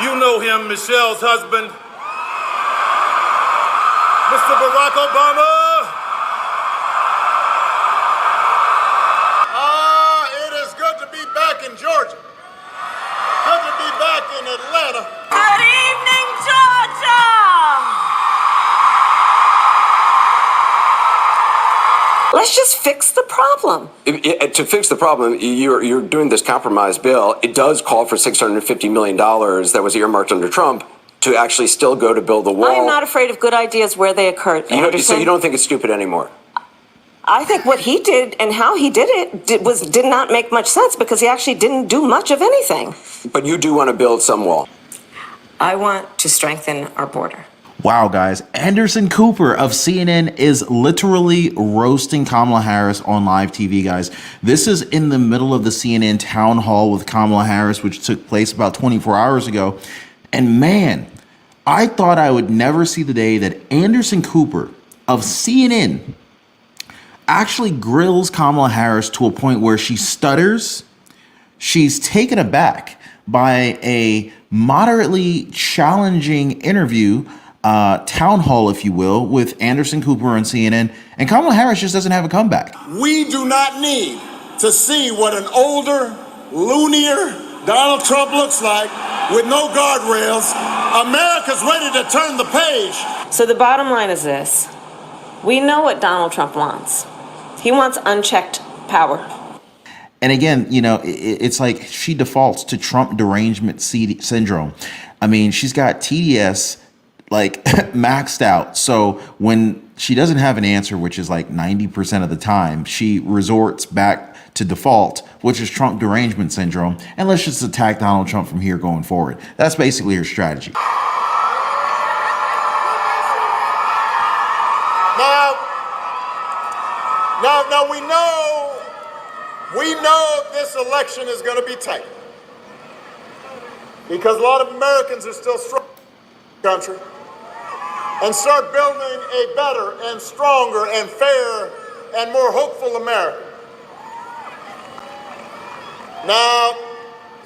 You know him, Michelle's husband, Mr. Barack Obama. It is good to be back in Georgia. Good to be back in Atlanta. Good evening, Georgia! Let's just fix the problem. To fix the problem, you're doing this compromise bill. It does call for $650 million that was earmarked under Trump to actually still go to build the wall. I'm not afraid of good ideas where they occur. So you don't think it's stupid anymore? I think what he did and how he did it did not make much sense because he actually didn't do much of anything. But you do want to build some wall. I want to strengthen our border. Wow, guys. Anderson Cooper of CNN is literally roasting Kamala Harris on live TV, guys. This is in the middle of the CNN town hall with Kamala Harris, which took place about 24 hours ago. And man, I thought I would never see the day that Anderson Cooper of CNN actually grills Kamala Harris to a point where she stutters. She's taken aback by a moderately challenging interview, town hall, if you will, with Anderson Cooper on CNN, and Kamala Harris just doesn't have a comeback. We do not need to see what an older, loonier Donald Trump looks like with no guardrails. America's ready to turn the page. So the bottom line is this. We know what Donald Trump wants. He wants unchecked power. And again, you know, it's like she defaults to Trump derangement syndrome. I mean, she's got TDS like maxed out. So when she doesn't have an answer, which is like 90% of the time, she resorts back to default, which is Trump derangement syndrome. And let's just attack Donald Trump from here going forward. That's basically her strategy. Now we know this election is going to be tight because a lot of Americans are still struggling in the country and start building a better and stronger and fair and more hopeful America. Now,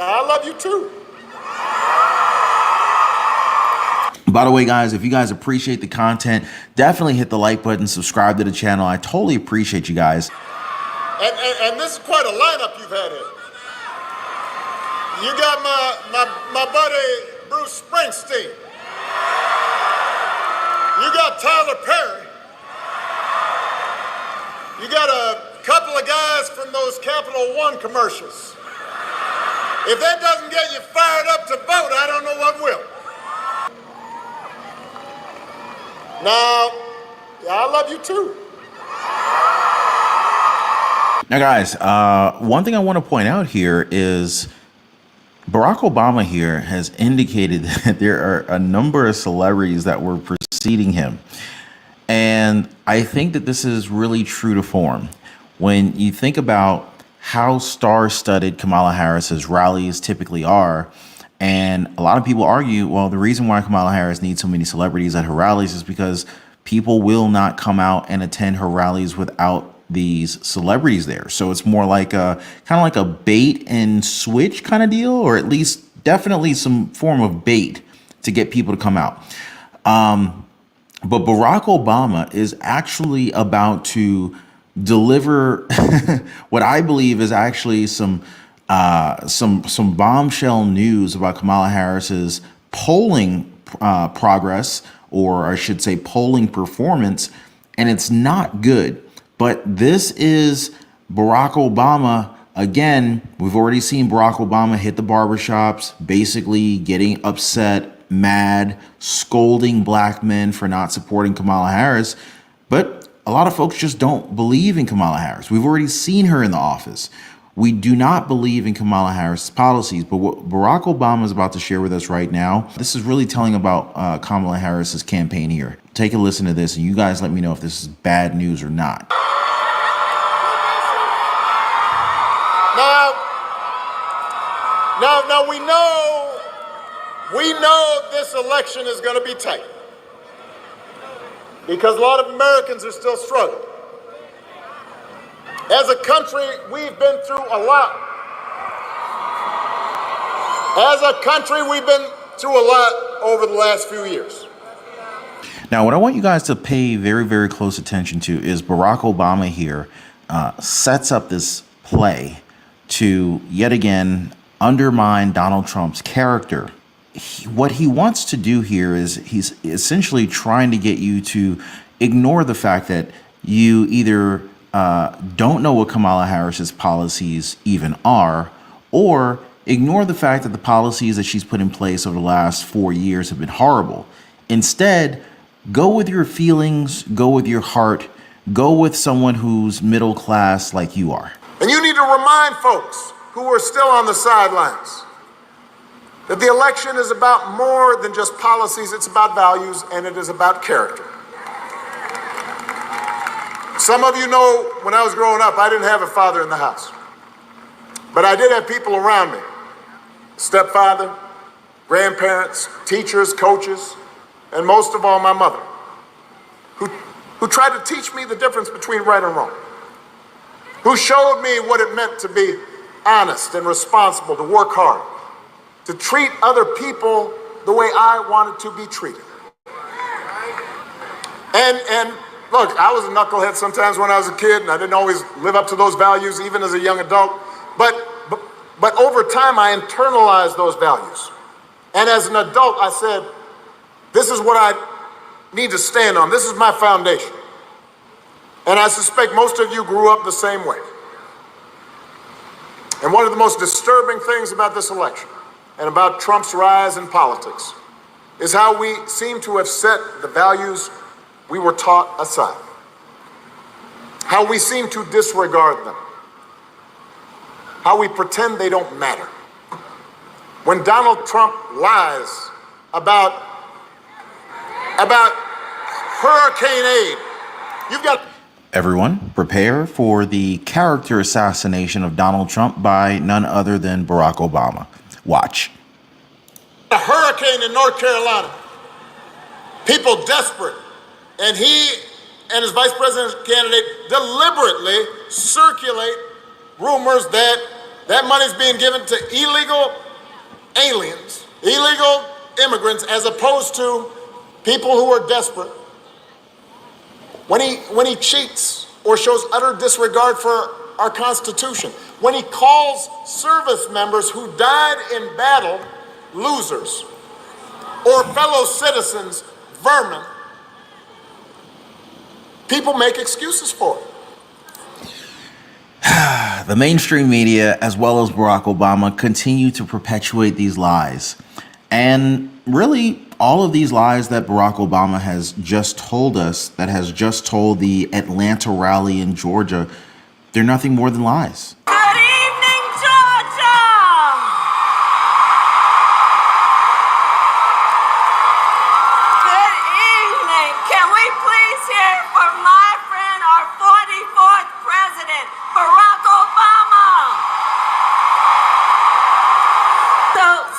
I love you too. By the way, guys, if you guys appreciate the content, definitely hit the like button, subscribe to the channel. I totally appreciate you guys. And this is quite a lineup you've had here. You got my buddy Bruce Springsteen. You got Tyler Perry. You got a couple of guys from those Capital One commercials. If that doesn't get you fired up to vote, I don't know what will. Now, I love you too. Now, guys, one thing I want to point out here is Barack Obama here has indicated that there are a number of celebrities that were preceding him. And I think that this is really true to form. When you think about how star-studded Kamala Harris's rallies typically are, and a lot of people argue, well, the reason why Kamala Harris needs so many celebrities at her rallies is because people will not come out and attend her rallies without these celebrities there. So it's more like a kind of like a bait and switch kind of deal, or at least definitely some form of bait to get people to come out. But Barack Obama is actually about to deliver what I believe is actually some bombshell news about Kamala Harris's polling progress, or I should say polling performance, and it's not good. But this is Barack Obama. Again, we've already seen Barack Obama hit the barbershops, basically getting upset, mad, scolding black men for not supporting Kamala Harris. But a lot of folks just don't believe in Kamala Harris. We've already seen her in the office. We do not believe in Kamala Harris's policies, but what Barack Obama is about to share with us right now, this is really telling about Kamala Harris's campaign here. Take a listen to this, and you guys let me know if this is bad news or not. Now we know this election is going to be tight because a lot of Americans are still struggling. As a country, we've been through a lot. As a country, we've been through a lot over the last few years. Now, what I want you guys to pay very, very close attention to is Barack Obama here sets up this play to yet again undermine Donald Trump's character. What he wants to do here is he's essentially trying to get you to ignore the fact that you either don't know what Kamala Harris's policies even are, or ignore the fact that the policies that she's put in place over the last 4 years have been horrible. Instead, go with your feelings, go with your heart, go with someone who's middle class like you are. And you need to remind folks who are still on the sidelines that the election is about more than just policies, it's about values, and it is about character. Some of you know when I was growing up, I didn't have a father in the house. But I did have people around me, stepfather, grandparents, teachers, coaches, and most of all, my mother, who tried to teach me the difference between right and wrong, who showed me what it meant to be honest and responsible, to work hard, to treat other people the way I wanted to be treated. And look, I was a knucklehead sometimes when I was a kid, and I didn't always live up to those values, even as a young adult. But over time, I internalized those values. And as an adult, I said, this is what I need to stand on. This is my foundation. And I suspect most of you grew up the same way. And one of the most disturbing things about this election and about Trump's rise in politics is how we seem to have set the values we were taught aside. How we seem to disregard them. How we pretend they don't matter. When Donald Trump lies about hurricane aid, you've got... Everyone, prepare for the character assassination of Donald Trump by none other than Barack Obama. Watch. A hurricane in North Carolina. People desperate. And he and his vice president candidate deliberately circulate rumors that money's being given to illegal aliens, illegal immigrants, as opposed to people who are desperate. When he cheats or shows utter disregard for our Constitution, when he calls service members who died in battle losers, or fellow citizens vermin, people make excuses for it. The mainstream media, as well as Barack Obama, continue to perpetuate these lies. And really, all of these lies that Barack Obama has just told us, that has just told the Atlanta rally in Georgia, they're nothing more than lies. Good evening, Georgia! Good evening. Can we please hear from my friend, our 44th president, Barack Obama?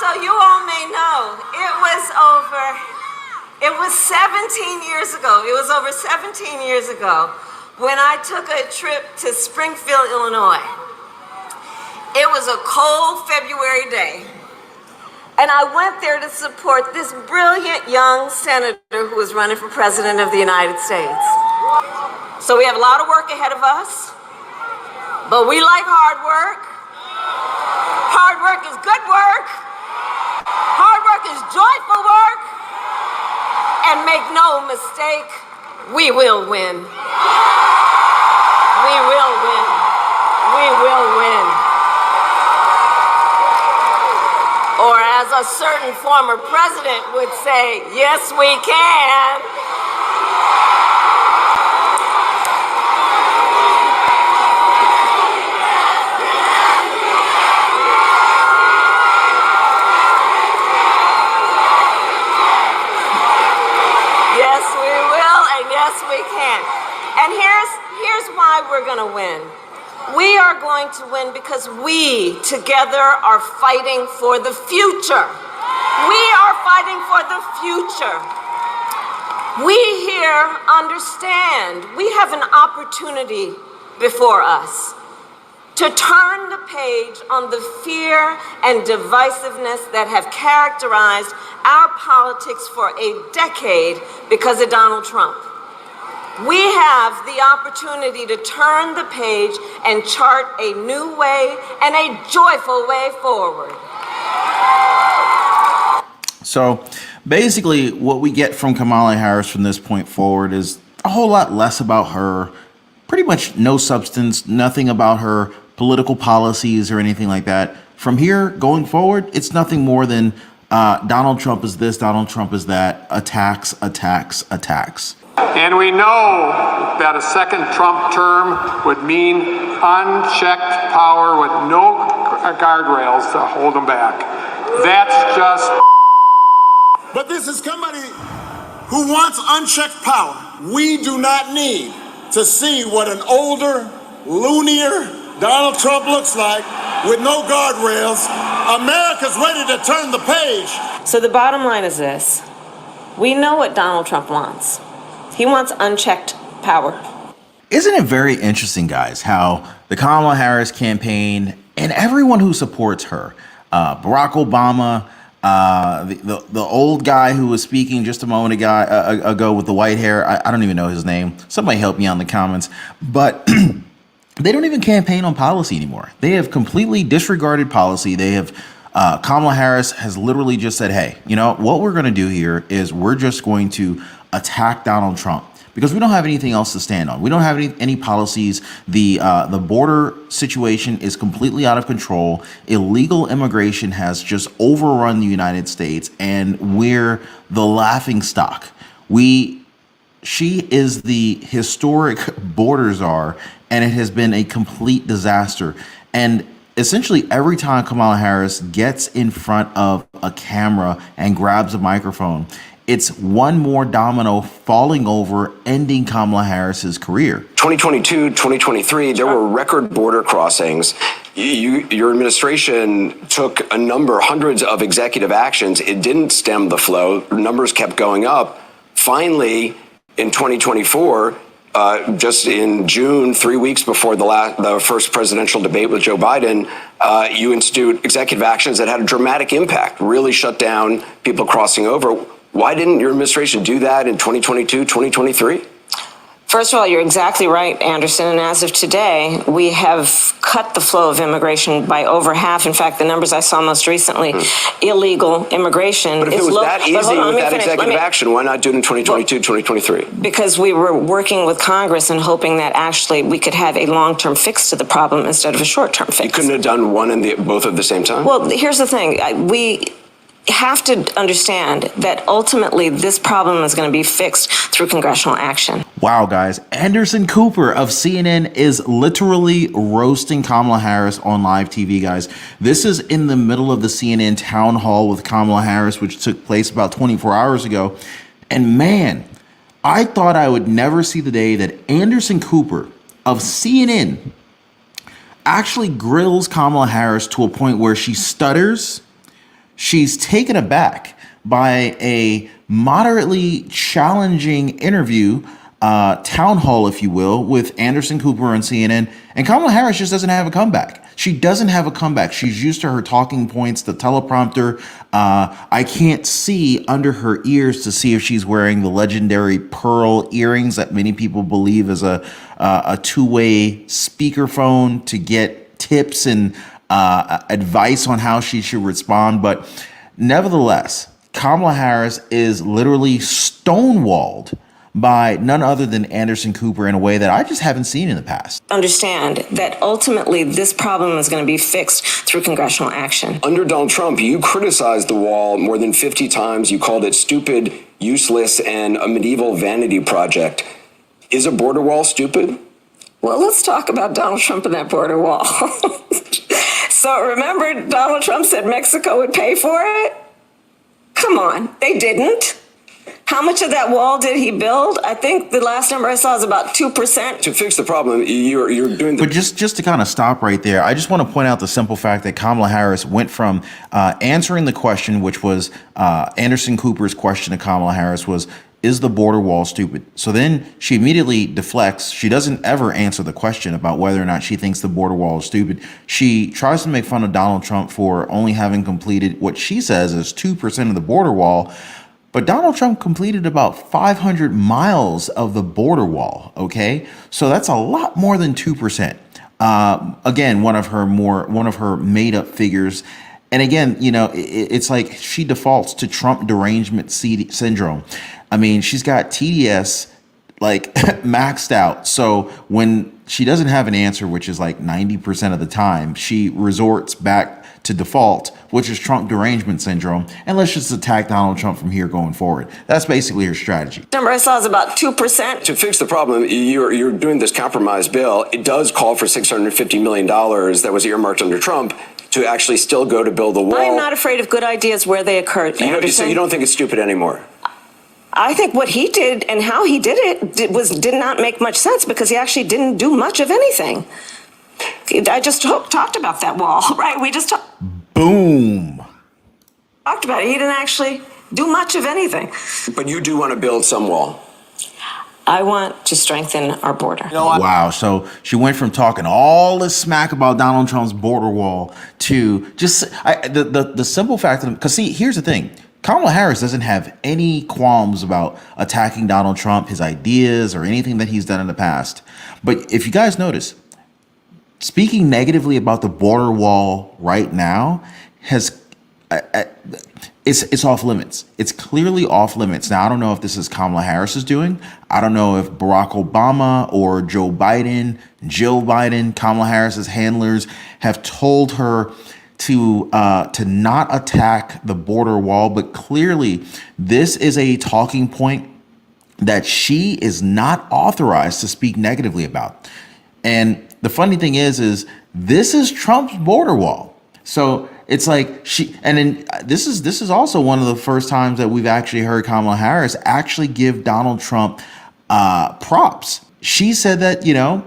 So you all may know, it was 17 years ago. It was over 17 years ago when I took a trip to Springfield, Illinois. It was a cold February day, and I went there to support this brilliant young senator who was running for president of the United States. So we have a lot of work ahead of us, but we like hard work. Hard work is good work. Hard work is joyful work. And make no mistake, we will win. We will win. We will win. Or as a certain former president would say, yes, we can. We can. And here's why we're going to win. We are going to win because we together are fighting for the future. We are fighting for the future. We here understand we have an opportunity before us. to turn the page on the fear and divisiveness that have characterized our politics for a decade because of Donald Trump. We have the opportunity to turn the page and chart a new way and a joyful way forward. So basically, what we get from Kamala Harris from this point forward is a whole lot less about her, pretty much no substance, nothing about her political policies or anything like that. From here going forward, it's nothing more than Donald Trump is this, Donald Trump is that, attacks, attacks, attacks. And we know that a second Trump term would mean unchecked power with no guardrails to hold him back. That's just... But this is somebody who wants unchecked power. We do not need to see what an older, loonier Donald Trump looks like with no guardrails. America's ready to turn the page. So the bottom line is this. We know what Donald Trump wants. He wants unchecked power. Isn't it very interesting, guys, how the Kamala Harris campaign and everyone who supports her, Barack Obama, the old guy who was speaking just a moment ago with the white hair, I don't even know his name. Somebody help me out in the comments. But they don't even campaign on policy anymore. They have completely disregarded policy. They have Kamala Harris has literally just said, hey, you know, what we're going to do here is we're just going to attack Donald Trump because we don't have anything else to stand on. We don't have any policies. The border situation is completely out of control. Illegal immigration has just overrun the United States, and we're the laughing stock. She is the historic border czar, and it has been a complete disaster. And essentially every time Kamala Harris gets in front of a camera and grabs a microphone, it's one more domino falling over, ending Kamala Harris's career. 2022, 2023, there were record border crossings. Your administration took hundreds of executive actions. It didn't stem the flow. Numbers kept going up. Finally, in 2024, just in June, 3 weeks before the first presidential debate with Joe Biden, you institute executive actions that had a dramatic impact, really shut down people crossing over. Why didn't your administration do that in 2022, 2023? First of all, you're exactly right, Anderson. And as of today, we have cut the flow of immigration by over half. In fact, the numbers I saw most recently, illegal immigration But if is it was low. that easy with that executive action, why not do it in 2022, 2023? Because we were working with Congress and hoping that actually we could have a long-term fix to the problem instead of a short-term fix. You couldn't have done one and both at the same time? Well, here's the thing. We have to understand that ultimately this problem is going to be fixed through congressional action. Wow, guys. Anderson Cooper of CNN is literally roasting Kamala Harris on live TV, guys. This is in the middle of the CNN town hall with Kamala Harris, which took place about 24 hours ago. And man, I thought I would never see the day that Anderson Cooper of CNN actually grills Kamala Harris to a point where she stutters. She's taken aback by a moderately challenging interview, town hall, if you will, with Anderson Cooper on CNN. And Kamala Harris just doesn't have a comeback. She doesn't have a comeback. She's used to her talking points, the teleprompter. I can't see under her ears to see if she's wearing the legendary pearl earrings that many people believe is a two-way speakerphone to get tips and advice on how she should respond. But nevertheless, Kamala Harris is literally stonewalled by none other than Anderson Cooper in a way that I just haven't seen in the past. Understand that ultimately this problem is going to be fixed through congressional action. Under Donald Trump, you criticized the wall more than 50 times. You called it stupid, useless, and a medieval vanity project. Is a border wall stupid? Well, let's talk about Donald Trump and that border wall. So remember, Donald Trump said Mexico would pay for it? Come on, they didn't. How much of that wall did he build? I think the last number I saw is about 2%. To fix the problem, you're doing the... But just to kind of stop right there, I just want to point out the simple fact that Kamala Harris went from answering the question, which was Anderson Cooper's question to Kamala Harris was, is the border wall stupid? So then she immediately deflects. She doesn't ever answer the question about whether or not she thinks the border wall is stupid. She tries to make fun of Donald Trump for only having completed what she says is 2% of the border wall. But Donald Trump completed about 500 miles of the border wall. Okay, so that's a lot more than 2%. Again, one of her made up figures. And again, it's like she defaults to Trump derangement syndrome. I mean, she's got TDS like maxed out. So when she doesn't have an answer, which is like 90% of the time, she resorts back to default, which is Trump derangement syndrome. And let's just attack Donald Trump from here going forward. That's basically her strategy. Number I saw is about 2%. To fix the problem, you're doing this compromise bill. It does call for $650 million that was earmarked under Trump to actually still go to build the wall. I'm not afraid of good ideas where they occur. So you don't think it's stupid anymore? I think what he did and how he did it did not make much sense because he actually didn't do much of anything. I just talked about that wall, right? We just Boom. talked about it. He didn't actually do much of anything. But you do want to build some wall. I want to strengthen our border. Wow. So she went from talking all this smack about Donald Trump's border wall to just the simple fact of, because see, here's the thing. Kamala Harris doesn't have any qualms about attacking Donald Trump, his ideas, or anything that he's done in the past. But if you guys notice, speaking negatively about the border wall right now has it's off limits. It's clearly off limits. Now, I don't know if this is Kamala Harris is doing. I don't know if Barack Obama or Joe Biden, Jill Biden, Kamala Harris's handlers have told her to not attack the border wall. But clearly, this is a talking point that she is not authorized to speak negatively about. And the funny thing is this is Trump's border wall. So it's like this is also one of the first times that we've actually heard Kamala Harris actually give Donald Trump props. She said that,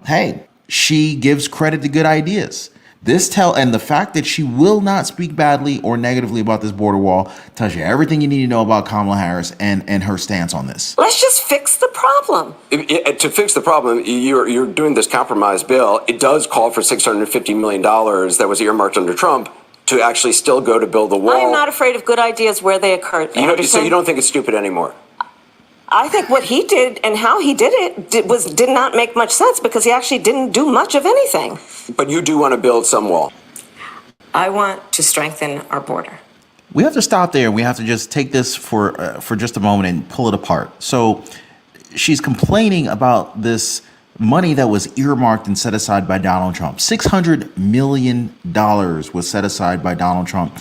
hey, she gives credit to good ideas. And the fact that she will not speak badly or negatively about this border wall tells you everything you need to know about Kamala Harris and her stance on this. Let's just fix the problem. To fix the problem, you're doing this compromise bill. It does call for $650 million that was earmarked under Trump to actually still go to build the wall. I'm not afraid of good ideas where they occur. So you don't think it's stupid anymore? I think what he did and how he did it did not make much sense because he actually didn't do much of anything. But you do want to build some wall. I want to strengthen our border. We have to stop there. We have to just take this for just a moment and pull it apart. So she's complaining about this money that was earmarked and set aside by Donald Trump. $600 million was set aside by Donald Trump.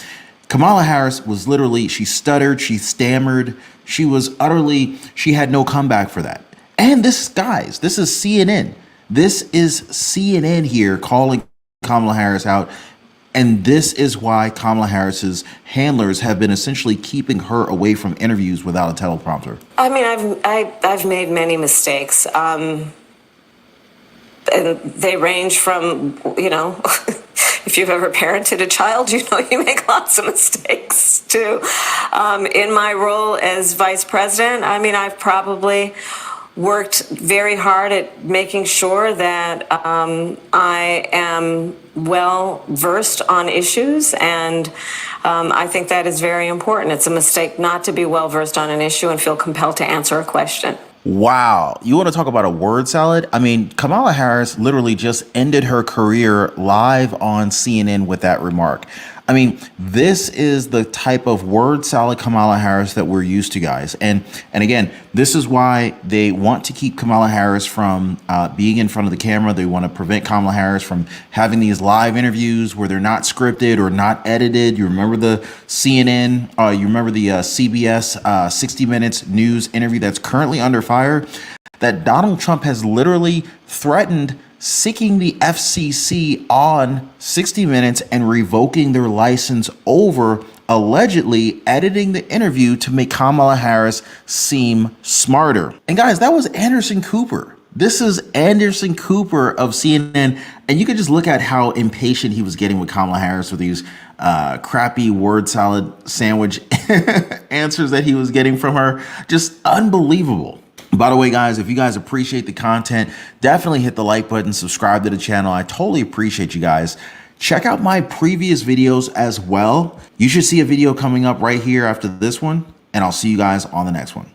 Kamala Harris was literally, she stuttered, she stammered, she had no comeback for that. And this is CNN. This is CNN here calling Kamala Harris out. And this is why Kamala Harris's handlers have been essentially keeping her away from interviews without a teleprompter. I mean, I've made many mistakes. And they range from, if you've ever parented a child, you make lots of mistakes too. In my role as vice president, I've probably worked very hard at making sure that I am well versed on issues, and I think that is very important. It's a mistake not to be well versed on an issue and feel compelled to answer a question. Wow. You want to talk about a word salad? Kamala Harris literally just ended her career live on CNN with that remark. This is the type of word salad Kamala Harris that we're used to, guys. And again, this is why they want to keep Kamala Harris from being in front of the camera. They want to prevent Kamala Harris from having these live interviews where they're not scripted or not edited. You remember the CNN, you remember the CBS 60 Minutes news interview that's currently under fire, that Donald Trump has literally threatened sicking the FCC on 60 Minutes and revoking their license over allegedly editing the interview to make Kamala Harris seem smarter. And guys, that was Anderson Cooper. This is Anderson Cooper of CNN. And you could just look at how impatient he was getting with Kamala Harris with these crappy word salad sandwich answers that he was getting from her. Just unbelievable. By the way, guys, if you guys appreciate the content, definitely hit the like button, subscribe to the channel. I totally appreciate you guys. Check out my previous videos as well. You should see a video coming up right here after this one, and I'll see you guys on the next one.